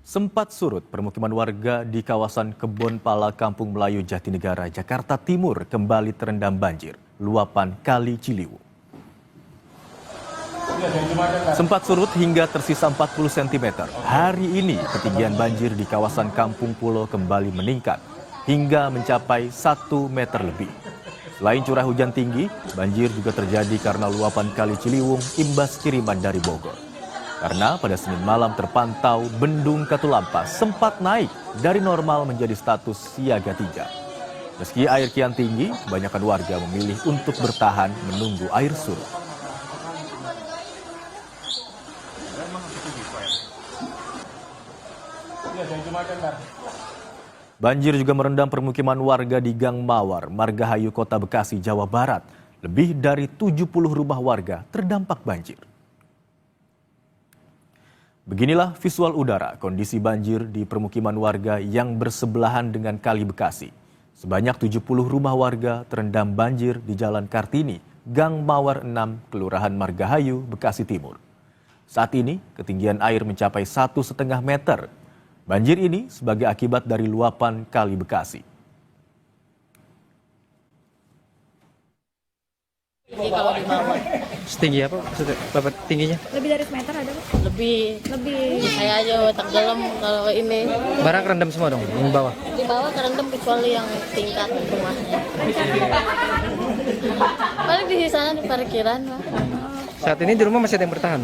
Sempat surut permukiman warga di kawasan Kebon Pala Kampung Melayu Jatinegara, Jakarta Timur kembali terendam banjir luapan Kali Ciliwung. Sempat surut hingga tersisa 40 cm. Hari ini ketinggian banjir di kawasan Kampung Pulo kembali meningkat hingga mencapai 1 meter lebih. Selain curah hujan tinggi, banjir juga terjadi karena luapan Kali Ciliwung imbas kiriman dari Bogor. Karena pada Senin malam terpantau Bendung Katulampa sempat naik dari normal menjadi status siaga 3. Meski air kian tinggi, kebanyakan warga memilih untuk bertahan menunggu air surut. Banjir juga merendam permukiman warga di Gang Mawar, Margahayu, Kota Bekasi, Jawa Barat. Lebih dari 70 rumah warga terdampak banjir. Beginilah visual udara kondisi banjir di permukiman warga yang bersebelahan dengan Kali Bekasi. Sebanyak 70 rumah warga terendam banjir di Jalan Kartini, Gang Mawar 6, Kelurahan Margahayu, Bekasi Timur. Saat ini ketinggian air mencapai 1,5 meter. Banjir ini sebagai akibat dari luapan Kali Bekasi. Ini kalau di bawah. Setinggi apa? Berapa tingginya? Lebih dari semeter ada Pak? Lebih saya aja tenggelam kalau ini. Barang kerendam semua dong, di bawah? Di bawah kerendam kecuali yang tingkat rumahnya. Paling di sana di parkiran Pak. Saat ini di rumah masih ada yang bertahan?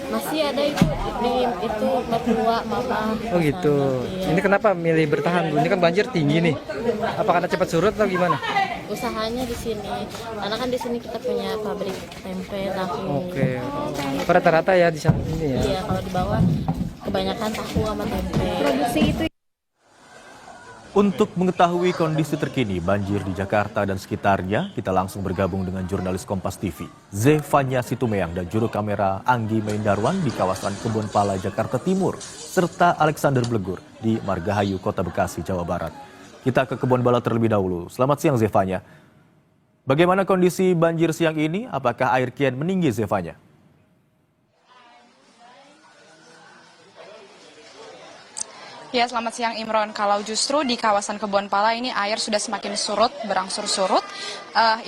Masih ada itu mertua mama. Oh gitu. Iya. Ini kenapa milih bertahan? Ini kan banjir tinggi nih. Apa karena cepat surut atau gimana? Usahanya di sini. Karena kan di sini kita punya pabrik tempe, tahu. Oke. Rata-rata ya di sana ini ya. Iya, kalau di bawah kebanyakan tahu sama tempe. Produksi itu. Untuk mengetahui kondisi terkini banjir di Jakarta dan sekitarnya, kita langsung bergabung dengan jurnalis Kompas TV, Zefanya Situmeang dan juru kamera Anggi Maindarwan di kawasan Kebon Pala, Jakarta Timur, serta Alexander Blegur di Margahayu, Kota Bekasi, Jawa Barat. Kita ke Kebon Pala terlebih dahulu. Selamat siang Zefanya. Bagaimana kondisi banjir siang ini? Apakah air kian meninggi Zefanya? Ya, selamat siang Imron. Kalau justru di kawasan Kebon Pala ini air sudah semakin surut, berangsur surut.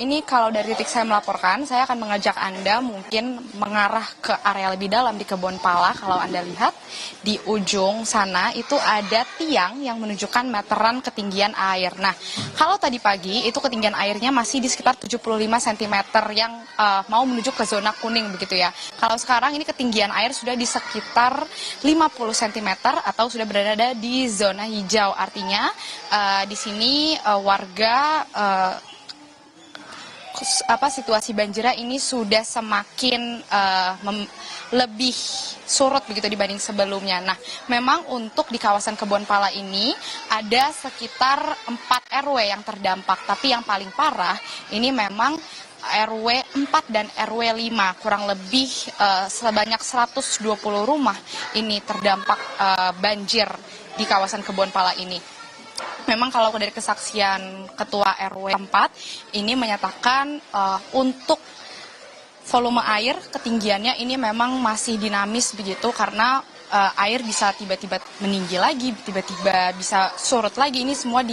Ini kalau dari titik saya melaporkan, saya akan mengajak Anda mungkin mengarah ke area lebih dalam di Kebon Pala. Kalau Anda lihat di ujung sana itu ada tiang yang menunjukkan meteran ketinggian air. Nah, kalau tadi pagi itu ketinggian airnya masih di sekitar 75 cm yang mau menuju ke zona kuning begitu ya. Kalau sekarang ini ketinggian air sudah di sekitar 50 cm atau sudah berada di zona hijau, artinya di sini warga situasi banjirnya ini sudah semakin lebih surut begitu dibanding sebelumnya. Nah, memang untuk di kawasan Kebon Pala ini ada sekitar 4 RW yang terdampak, tapi yang paling parah ini memang RW 4 dan RW 5, kurang lebih sebanyak 120 rumah ini terdampak banjir di kawasan Kebon Pala ini. Memang kalau dari kesaksian Ketua RW 4 ini menyatakan untuk volume air ketinggiannya ini memang masih dinamis begitu karena air bisa tiba-tiba meninggi lagi, tiba-tiba bisa surut lagi. Ini semua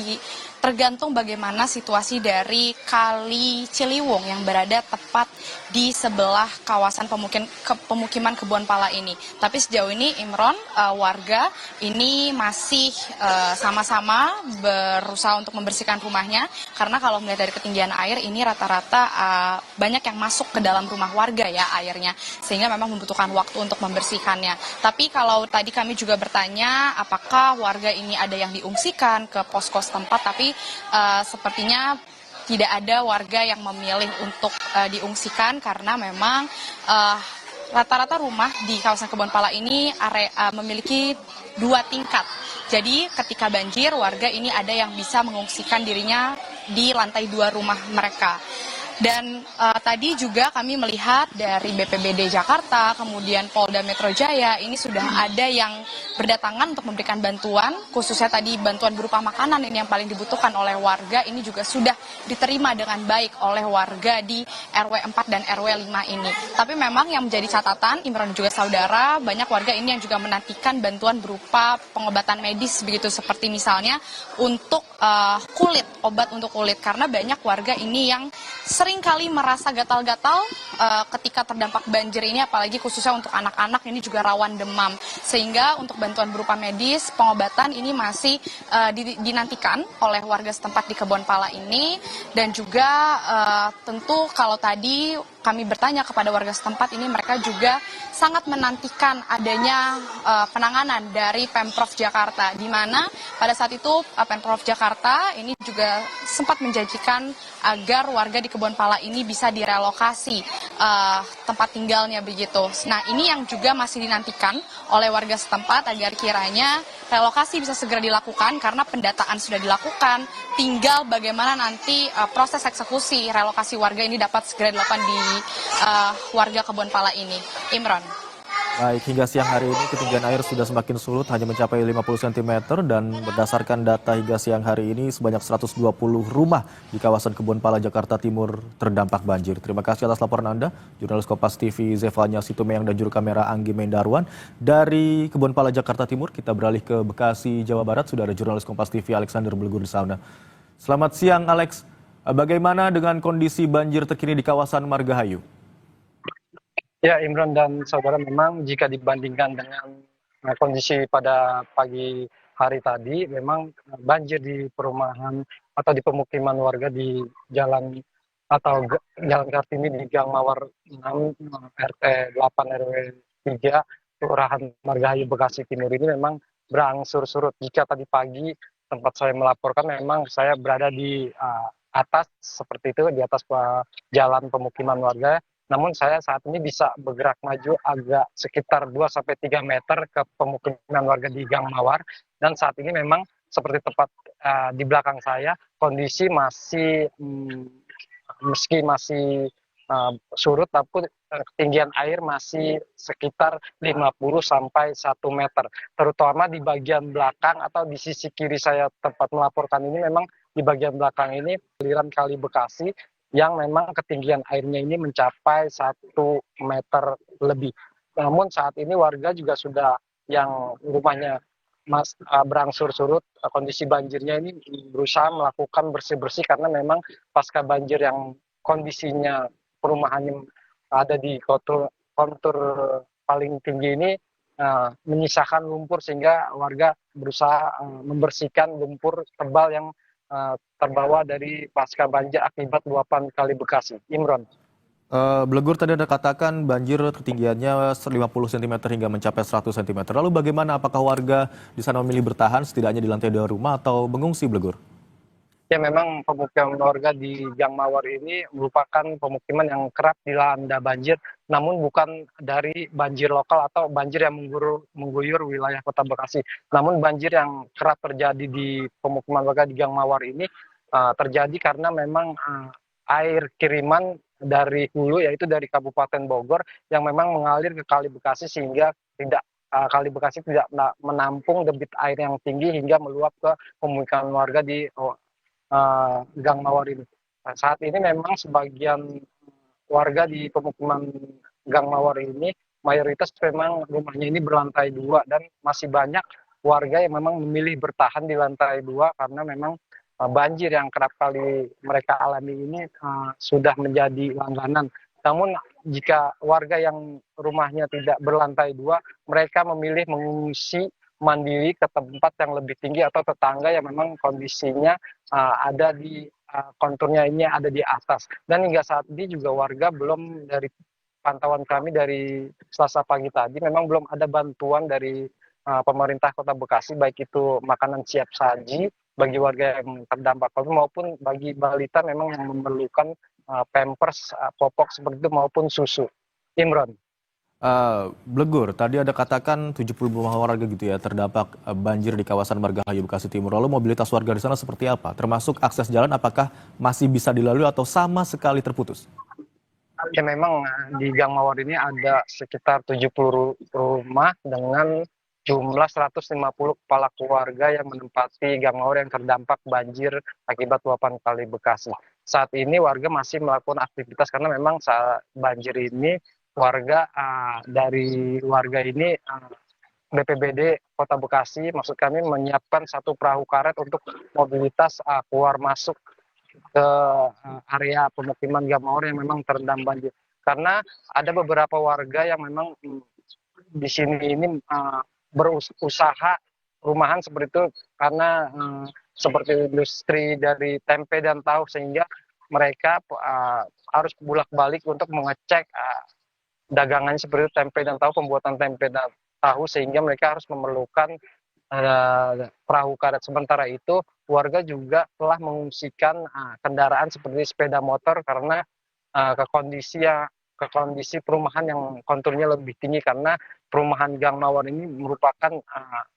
tergantung bagaimana situasi dari Kali Ciliwung yang berada tepat di sebelah kawasan pemukiman Kebon Pala ini. Tapi sejauh ini Imron, warga ini masih sama-sama berusaha untuk membersihkan rumahnya karena kalau melihat dari ketinggian air ini rata-rata banyak yang masuk ke dalam rumah warga ya airnya, sehingga memang membutuhkan waktu untuk membersihkannya. Tapi kalau tadi kami juga bertanya apakah warga ini ada yang diungsikan ke posko setempat, tapi sepertinya tidak ada warga yang memilih untuk diungsikan karena memang rata-rata rumah di kawasan Kebon Pala ini memiliki 2 tingkat. Jadi ketika banjir warga ini ada yang bisa mengungsikan dirinya di lantai 2 rumah mereka. Dan tadi juga kami melihat dari BPBD Jakarta, kemudian Polda Metro Jaya, ini sudah ada yang berdatangan untuk memberikan bantuan, khususnya tadi bantuan berupa makanan ini yang paling dibutuhkan oleh warga, ini juga sudah diterima dengan baik oleh warga di RW 4 dan RW 5 ini. Tapi memang yang menjadi catatan, Imron juga saudara, banyak warga ini yang juga menantikan bantuan berupa pengobatan medis, begitu seperti misalnya untuk kulit, obat untuk kulit, karena banyak warga ini yang seringkali merasa gatal-gatal ketika terdampak banjir ini, apalagi khususnya untuk anak-anak ini juga rawan demam. Sehingga untuk bantuan berupa medis, pengobatan ini masih dinantikan oleh warga setempat di Kebonpala ini. Dan juga tentu kalau tadi kami bertanya kepada warga setempat ini, mereka juga sangat menantikan adanya penanganan dari Pemprov Jakarta, di mana pada saat itu Pemprov Jakarta ini juga sempat menjanjikan agar warga di Kebonpala ini bisa direlokasi tempat tinggalnya begitu. Nah, ini yang juga masih dinantikan oleh warga setempat agar kiranya relokasi bisa segera dilakukan karena pendataan sudah dilakukan, tinggal bagaimana nanti proses eksekusi relokasi warga ini dapat segera dilakukan di warga Kebonpala ini. Imron. Baik, hingga siang hari ini ketinggian air sudah semakin surut, hanya mencapai 50 cm, dan berdasarkan data hingga siang hari ini sebanyak 120 rumah di kawasan Kebonpala, Jakarta Timur terdampak banjir. Terima kasih atas laporan Anda, jurnalis Kompas TV Zevanya Situmeyang dan juru kamera Anggi Mendarwan. Dari Kebonpala, Jakarta Timur, kita beralih ke Bekasi, Jawa Barat. Sudah ada jurnalis Kompas TV Alexander Belgur di sana. Selamat siang, Alex. Bagaimana dengan kondisi banjir terkini di kawasan Margahayu? Ya, Imron dan saudara, memang jika dibandingkan dengan kondisi pada pagi hari tadi, memang banjir di perumahan atau di pemukiman warga di jalan atau Jalan Kartini di Gang Mawar 6, RT 8 RW 3, Kelurahan Margahayu, Bekasi Timur ini memang berangsur surut. Jika tadi pagi tempat saya melaporkan, memang saya berada di atas seperti itu, di atas jalan pemukiman warga. Namun saya saat ini bisa bergerak maju agak sekitar 2-3 meter ke pemukiman warga di Gang Mawar. Dan saat ini memang seperti tepat di belakang saya, kondisi masih meski masih surut, tapi ketinggian air masih sekitar 50-1 meter. Terutama di bagian belakang atau di sisi kiri saya tempat melaporkan ini, memang di bagian belakang ini aliran Kali Bekasi yang memang ketinggian airnya ini mencapai 1 meter lebih. Namun saat ini warga juga sudah yang rumahnya berangsur surut, kondisi banjirnya ini berusaha melakukan bersih-bersih karena memang pasca banjir yang kondisinya perumahannya ada di kontur paling tinggi ini menyisakan lumpur, sehingga warga berusaha membersihkan lumpur tebal yang terbawa dari pasca banjir akibat luapan Kali Bekasi. Imron. Blegur, tadi Anda katakan banjir ketinggiannya 50 cm hingga mencapai 100 cm. Lalu bagaimana, apakah warga di sana memilih bertahan setidaknya di lantai 2 rumah atau mengungsi, Blegur? Ya, memang pemukiman warga di Gang Mawar ini merupakan pemukiman yang kerap dilanda banjir, namun bukan dari banjir lokal atau banjir yang mengguyur wilayah Kota Bekasi. Namun banjir yang kerap terjadi di pemukiman warga di Gang Mawar ini terjadi karena memang air kiriman dari hulu, yaitu dari Kabupaten Bogor, yang memang mengalir ke Kali Bekasi, sehingga Kali Bekasi tidak menampung debit air yang tinggi hingga meluap ke pemukiman warga di Gang Mawar ini. Saat ini memang sebagian warga di pemukiman Gang Mawar ini mayoritas memang rumahnya ini berlantai 2, dan masih banyak warga yang memang memilih bertahan di lantai 2 karena memang banjir yang kerap kali mereka alami ini sudah menjadi langganan. Namun jika warga yang rumahnya tidak berlantai 2, mereka memilih mengungsi mandiri ke tempat yang lebih tinggi atau tetangga yang memang kondisinya ada di konturnya ini ada di atas. Dan hingga saat ini juga warga belum, dari pantauan kami dari Selasa pagi tadi, memang belum ada bantuan dari pemerintah Kota Bekasi, baik itu makanan siap saji bagi warga yang terdampak maupun bagi balita memang yang memerlukan pampers, popok seperti itu maupun susu. Imron. Blegur, tadi ada katakan 75 warga gitu ya terdampak banjir di kawasan Margahayu Bekasi Timur. Lalu mobilitas warga di sana seperti apa? Termasuk akses jalan apakah masih bisa dilalui atau sama sekali terputus? Ya memang di Gang Mawar ini ada sekitar 70 rumah dengan jumlah 150 kepala keluarga yang menempati Gang Mawar yang terdampak banjir akibat luapan Kali Bekasi. Saat ini warga masih melakukan aktivitas karena memang saat banjir ini dari warga ini BPBD Kota Bekasi maksud kami menyiapkan satu perahu karet untuk mobilitas keluar masuk ke area pemukiman Gang Mawar yang memang terendam banjir. Karena ada beberapa warga yang memang di sini ini berusaha rumahan seperti itu karena seperti industri dari tempe dan tahu sehingga mereka harus bolak-balik untuk mengecek dagangannya seperti tempe dan tahu, pembuatan tempe dan tahu sehingga mereka harus memerlukan perahu karet. Sementara itu warga juga telah mengungsikan kendaraan seperti sepeda motor karena ke kondisi perumahan yang konturnya lebih tinggi karena perumahan Gang Mawar ini merupakan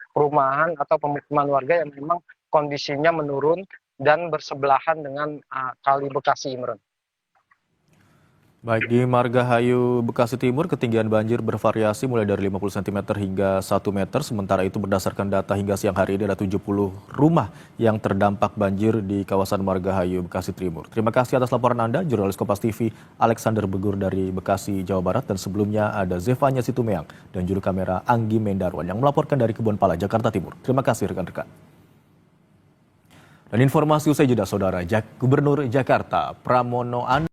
perumahan atau pemukiman warga yang memang kondisinya menurun dan bersebelahan dengan Kali Bekasi, Imron. Baik, di Margahayu Bekasi Timur, ketinggian banjir bervariasi mulai dari 50 cm hingga 1 meter. Sementara itu berdasarkan data hingga siang hari ini ada 70 rumah yang terdampak banjir di kawasan Margahayu Bekasi Timur. Terima kasih atas laporan Anda, jurnalis Kompas TV Alexander Begur dari Bekasi, Jawa Barat. Dan sebelumnya ada Zevanya Situmeang dan juru kamera Anggi Mendarwan yang melaporkan dari Kebun Pala, Jakarta Timur. Terima kasih rekan-rekan. Dan informasi usai jeda, Saudara, Gubernur Jakarta Pramono